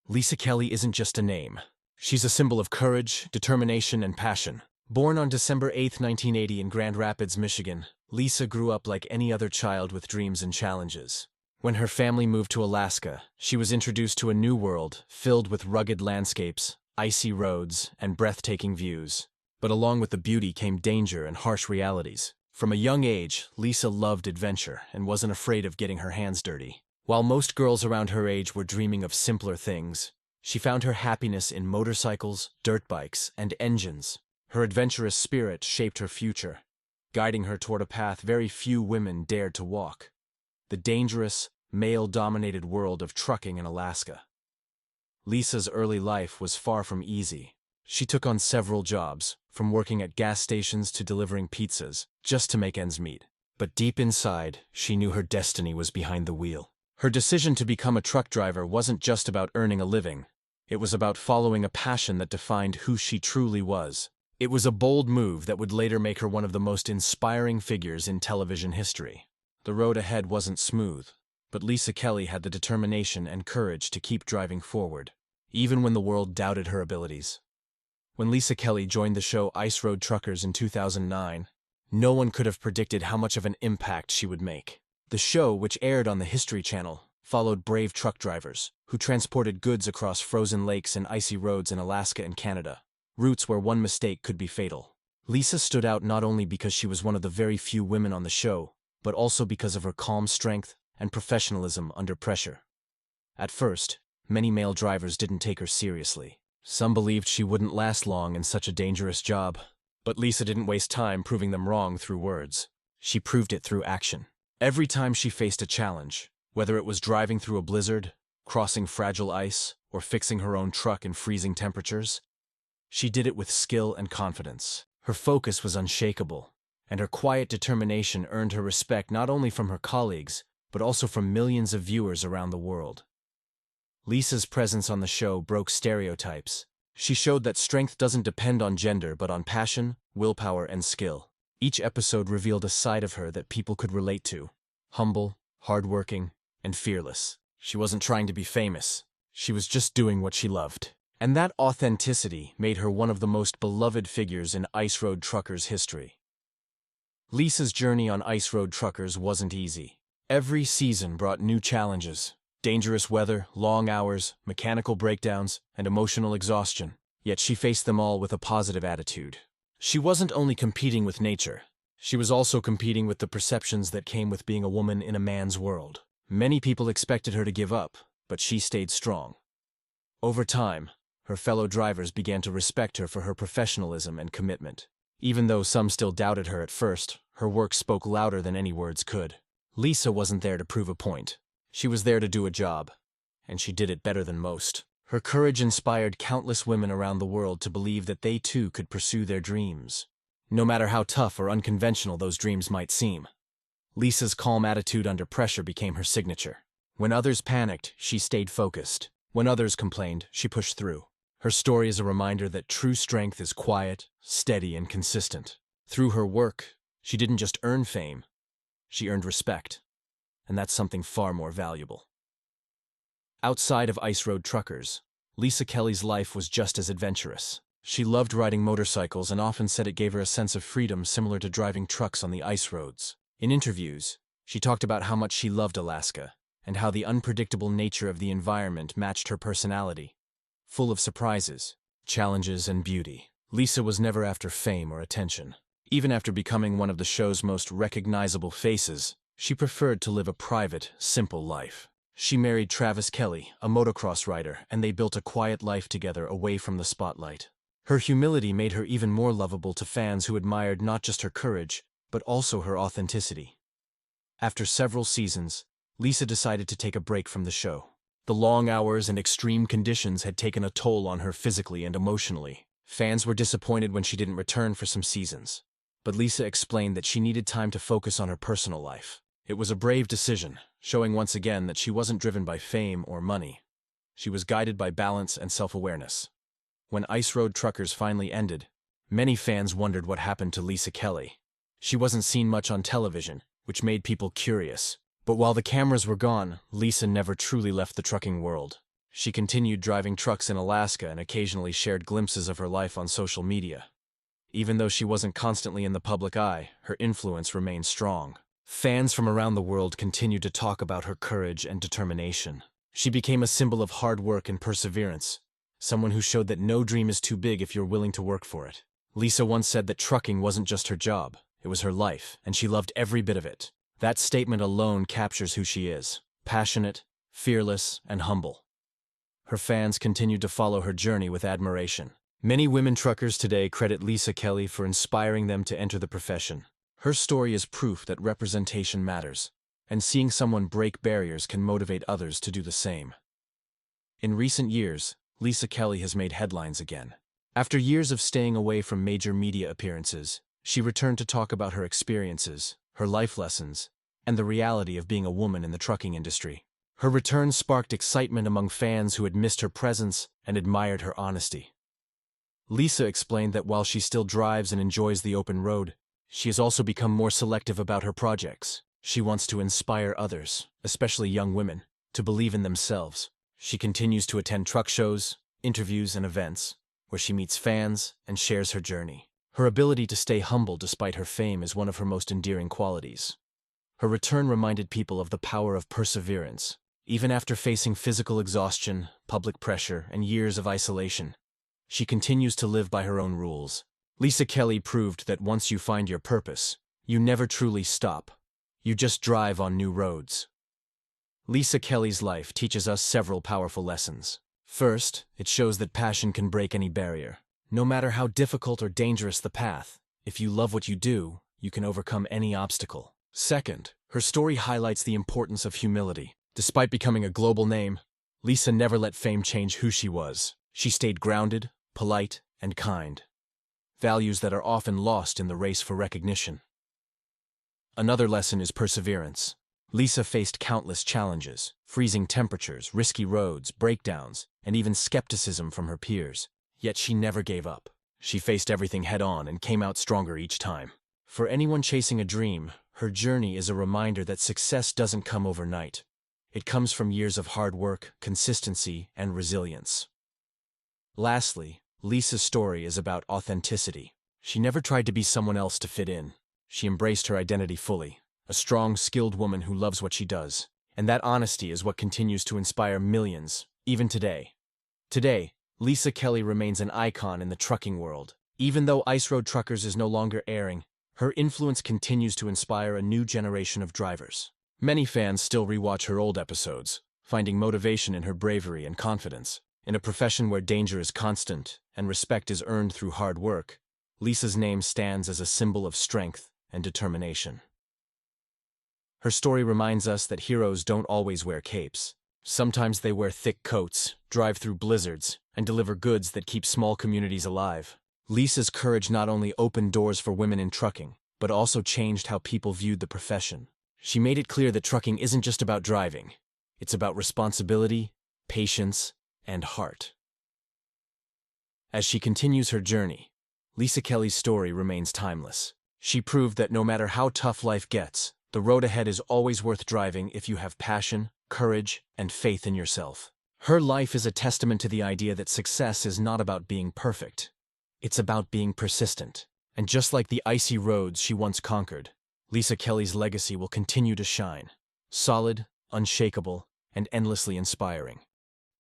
Lisa Kelly isn't just a name. She's a symbol of courage, determination, and passion. Born on December 8, 1980 in Grand Rapids, Michigan, Lisa grew up like any other child with dreams and challenges. When her family moved to Alaska, she was introduced to a new world filled with rugged landscapes, icy roads, and breathtaking views. But along with the beauty came danger and harsh realities. From a young age, Lisa loved adventure and wasn't afraid of getting her hands dirty. While most girls around her age were dreaming of simpler things, she found her happiness in motorcycles, dirt bikes, and engines. Her adventurous spirit shaped her future, guiding her toward a path very few women dared to walk: the dangerous, male-dominated world of trucking in Alaska. Lisa's early life was far from easy. She took on several jobs, from working at gas stations to delivering pizzas, just to make ends meet. But deep inside, she knew her destiny was behind the wheel. Her decision to become a truck driver wasn't just about earning a living. It was about following a passion that defined who she truly was. It was a bold move that would later make her one of the most inspiring figures in television history. The road ahead wasn't smooth, but Lisa Kelly had the determination and courage to keep driving forward, even when the world doubted her abilities. When Lisa Kelly joined the show Ice Road Truckers in 2009, no one could have predicted how much of an impact she would make. The show, which aired on the History Channel, followed brave truck drivers who transported goods across frozen lakes and icy roads in Alaska and Canada, routes where one mistake could be fatal. Lisa stood out not only because she was one of the very few women on the show, but also because of her calm strength and professionalism under pressure. At first, many male drivers didn't take her seriously. Some believed she wouldn't last long in such a dangerous job. But Lisa didn't waste time proving them wrong through words. She proved it through action. Every time she faced a challenge, whether it was driving through a blizzard, crossing fragile ice, or fixing her own truck in freezing temperatures, she did it with skill and confidence. Her focus was unshakable, and her quiet determination earned her respect not only from her colleagues, but also from millions of viewers around the world. Lisa's presence on the show broke stereotypes. She showed that strength doesn't depend on gender but on passion, willpower, and skill. Each episode revealed a side of her that people could relate to: humble, hardworking, and fearless. She wasn't trying to be famous. She was just doing what she loved. And that authenticity made her one of the most beloved figures in Ice Road Truckers history. Lisa's journey on Ice Road Truckers wasn't easy. Every season brought new challenges: dangerous weather, long hours, mechanical breakdowns, and emotional exhaustion. Yet she faced them all with a positive attitude. She wasn't only competing with nature. She was also competing with the perceptions that came with being a woman in a man's world. Many people expected her to give up, but she stayed strong. Over time, her fellow drivers began to respect her for her professionalism and commitment. Even though some still doubted her at first, her work spoke louder than any words could. Lisa wasn't there to prove a point. She was there to do a job, and she did it better than most. Her courage inspired countless women around the world to believe that they too could pursue their dreams, no matter how tough or unconventional those dreams might seem. Lisa's calm attitude under pressure became her signature. When others panicked, she stayed focused. When others complained, she pushed through. Her story is a reminder that true strength is quiet, steady, and consistent. Through her work, she didn't just earn fame, she earned respect. And that's something far more valuable. Outside of Ice Road Truckers, Lisa Kelly's life was just as adventurous. She loved riding motorcycles and often said it gave her a sense of freedom similar to driving trucks on the ice roads. In interviews, she talked about how much she loved Alaska and how the unpredictable nature of the environment matched her personality. Full of surprises, challenges, and beauty, Lisa was never after fame or attention. Even after becoming one of the show's most recognizable faces, she preferred to live a private, simple life. She married Travis Kelly, a motocross rider, and they built a quiet life together away from the spotlight. Her humility made her even more lovable to fans who admired not just her courage, but also her authenticity. After several seasons, Lisa decided to take a break from the show. The long hours and extreme conditions had taken a toll on her physically and emotionally. Fans were disappointed when she didn't return for some seasons. But Lisa explained that she needed time to focus on her personal life. It was a brave decision, showing once again that she wasn't driven by fame or money. She was guided by balance and self-awareness. When Ice Road Truckers finally ended, many fans wondered what happened to Lisa Kelly. She wasn't seen much on television, which made people curious. But while the cameras were gone, Lisa never truly left the trucking world. She continued driving trucks in Alaska and occasionally shared glimpses of her life on social media. Even though she wasn't constantly in the public eye, her influence remained strong. Fans from around the world continued to talk about her courage and determination. She became a symbol of hard work and perseverance, someone who showed that no dream is too big if you're willing to work for it. Lisa once said that trucking wasn't just her job, it was her life, and she loved every bit of it. That statement alone captures who she is: passionate, fearless, and humble. Her fans continued to follow her journey with admiration. Many women truckers today credit Lisa Kelly for inspiring them to enter the profession. Her story is proof that representation matters, and seeing someone break barriers can motivate others to do the same. In recent years, Lisa Kelly has made headlines again. After years of staying away from major media appearances, she returned to talk about her experiences, her life lessons, and the reality of being a woman in the trucking industry. Her return sparked excitement among fans who had missed her presence and admired her honesty. Lisa explained that while she still drives and enjoys the open road, she has also become more selective about her projects. She wants to inspire others, especially young women, to believe in themselves. She continues to attend truck shows, interviews, and events, where she meets fans and shares her journey. Her ability to stay humble despite her fame is one of her most endearing qualities. Her return reminded people of the power of perseverance. Even after facing physical exhaustion, public pressure, and years of isolation, she continues to live by her own rules. Lisa Kelly proved that once you find your purpose, you never truly stop. You just drive on new roads. Lisa Kelly's life teaches us several powerful lessons. First, it shows that passion can break any barrier. No matter how difficult or dangerous the path, if you love what you do, you can overcome any obstacle. Second, her story highlights the importance of humility. Despite becoming a global name, Lisa never let fame change who she was. She stayed grounded, polite, and kind. Values that are often lost in the race for recognition. Another lesson is perseverance. Lisa faced countless challenges: freezing temperatures, risky roads, breakdowns, and even skepticism from her peers. Yet she never gave up. She faced everything head-on and came out stronger each time. For anyone chasing a dream, her journey is a reminder that success doesn't come overnight. It comes from years of hard work, consistency, and resilience. Lastly, Lisa's story is about authenticity. She never tried to be someone else to fit in. She embraced her identity fully, a strong, skilled woman who loves what she does. And that honesty is what continues to inspire millions, even today. Today, Lisa Kelly remains an icon in the trucking world. Even though Ice Road Truckers is no longer airing, her influence continues to inspire a new generation of drivers. Many fans still rewatch her old episodes, finding motivation in her bravery and confidence. In a profession where danger is constant and respect is earned through hard work, Lisa's name stands as a symbol of strength and determination. Her story reminds us that heroes don't always wear capes. Sometimes they wear thick coats, drive through blizzards, and deliver goods that keep small communities alive. Lisa's courage not only opened doors for women in trucking, but also changed how people viewed the profession. She made it clear that trucking isn't just about driving. It's about responsibility, patience, and heart. As she continues her journey, Lisa Kelly's story remains timeless. She proved that no matter how tough life gets, the road ahead is always worth driving if you have passion, courage, and faith in yourself. Her life is a testament to the idea that success is not about being perfect. It's about being persistent. And just like the icy roads she once conquered, Lisa Kelly's legacy will continue to shine. Solid, unshakable, and endlessly inspiring.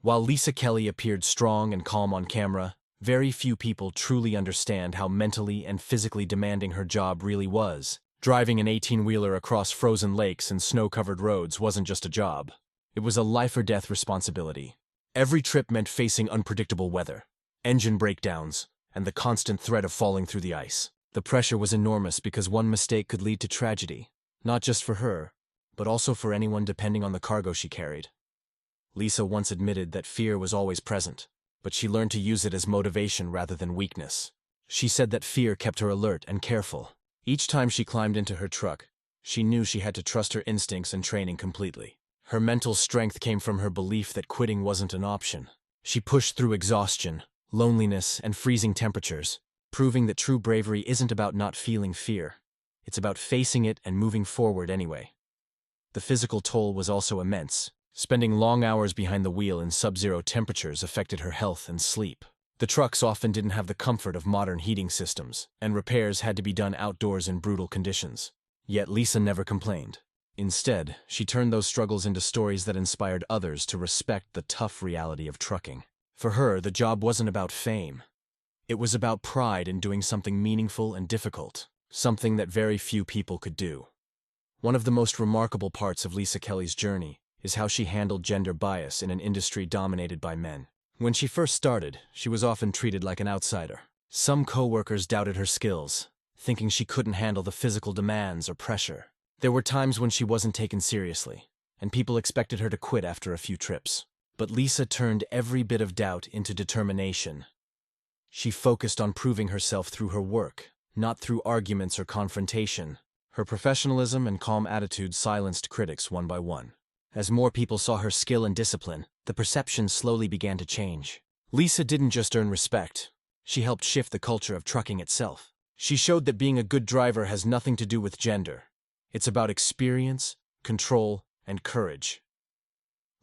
While Lisa Kelly appeared strong and calm on camera, very few people truly understand how mentally and physically demanding her job really was. Driving an 18-wheeler across frozen lakes and snow-covered roads wasn't just a job. It was a life-or-death responsibility. Every trip meant facing unpredictable weather, engine breakdowns, and the constant threat of falling through the ice. The pressure was enormous because one mistake could lead to tragedy, not just for her, but also for anyone depending on the cargo she carried. Lisa once admitted that fear was always present, but she learned to use it as motivation rather than weakness. She said that fear kept her alert and careful. Each time she climbed into her truck, she knew she had to trust her instincts and training completely. Her mental strength came from her belief that quitting wasn't an option. She pushed through exhaustion, loneliness, and freezing temperatures, proving that true bravery isn't about not feeling fear. It's about facing it and moving forward anyway. The physical toll was also immense. Spending long hours behind the wheel in sub-zero temperatures affected her health and sleep. The trucks often didn't have the comfort of modern heating systems, and repairs had to be done outdoors in brutal conditions. Yet Lisa never complained. Instead, she turned those struggles into stories that inspired others to respect the tough reality of trucking. For her, the job wasn't about fame. It was about pride in doing something meaningful and difficult, something that very few people could do. One of the most remarkable parts of Lisa Kelly's journey is how she handled gender bias in an industry dominated by men. When she first started, she was often treated like an outsider. Some co-workers doubted her skills, thinking she couldn't handle the physical demands or pressure. There were times when she wasn't taken seriously, and people expected her to quit after a few trips. But Lisa turned every bit of doubt into determination. She focused on proving herself through her work, not through arguments or confrontation. Her professionalism and calm attitude silenced critics one by one. As more people saw her skill and discipline, the perception slowly began to change. Lisa didn't just earn respect. She helped shift the culture of trucking itself. She showed that being a good driver has nothing to do with gender. It's about experience, control, and courage.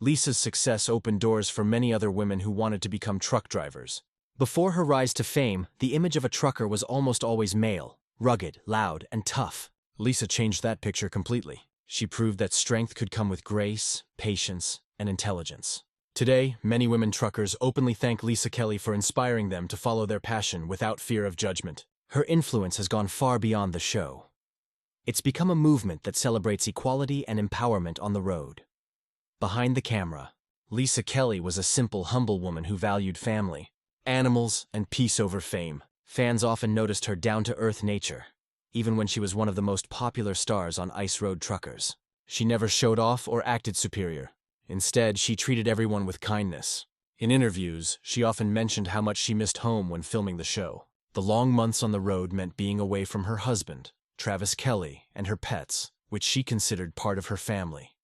Lisa's success opened doors for many other women who wanted to become truck drivers. Before her rise to fame, the image of a trucker was almost always male, rugged, loud, and tough. Lisa changed that picture completely. She proved that strength could come with grace, patience, and intelligence. Today, many women truckers openly thank Lisa Kelly for inspiring them to follow their passion without fear of judgment. Her influence has gone far beyond the show. It's become a movement that celebrates equality and empowerment on the road. Behind the camera, Lisa Kelly was a simple, humble woman who valued family, animals, and peace over fame. Fans often noticed her down-to-earth nature, even when she was one of the most popular stars on ice road truckers. She never showed off or acted superior. Instead, she treated everyone with kindness. In interviews, she often mentioned how much she missed home when filming the show. The long months on the road meant being away from her husband, Travis Kelly, and her pets, which she considered part of her family.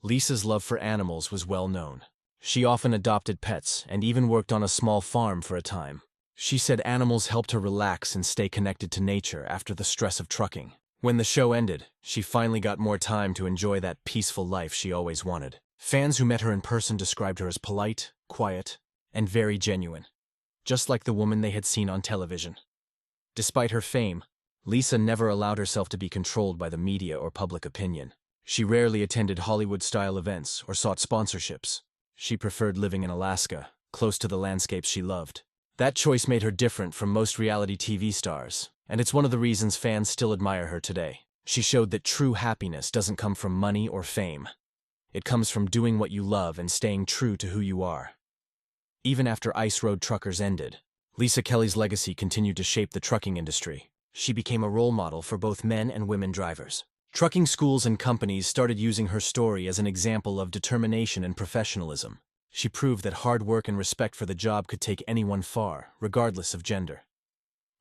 Lisa's love for animals was well known. She often adopted pets and even worked on a small farm for a time. She said animals helped her relax and stay connected to nature after the stress of trucking. When the show ended, she finally got more time to enjoy that peaceful life she always wanted. Fans who met her in person described her as polite, quiet, and very genuine, just like the woman they had seen on television. Despite her fame, Lisa never allowed herself to be controlled by the media or public opinion. She rarely attended Hollywood-style events or sought sponsorships. She preferred living in Alaska, close to the landscapes she loved. That choice made her different from most reality TV stars, and it's one of the reasons fans still admire her today. She showed that true happiness doesn't come from money or fame. It comes from doing what you love and staying true to who you are. Even after ice road truckers ended, Lisa Kelly's legacy continued to shape the trucking industry. She became a role model for both men and women drivers. Trucking schools and companies started using her story as an example of determination and professionalism. She proved that hard work and respect for the job could take anyone far, regardless of gender.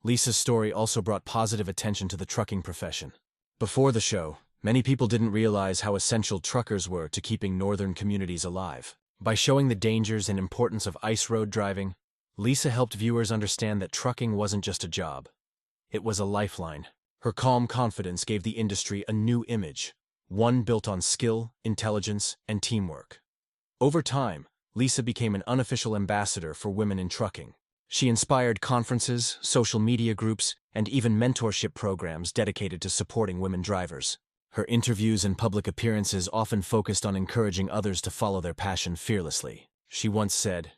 Lisa's story also brought positive attention to the trucking profession. Before the show, many people didn't realize how essential truckers were to keeping northern communities alive. By showing the dangers and importance of ice road driving, Lisa helped viewers understand that trucking wasn't just a job. It was a lifeline. Her calm confidence gave the industry a new image, one built on skill, intelligence, and teamwork. Over time, Lisa became an unofficial ambassador for women in trucking. She inspired conferences, social media groups, and even mentorship programs dedicated to supporting women drivers. Her interviews and public appearances often focused on encouraging others to follow their passion fearlessly. She once said,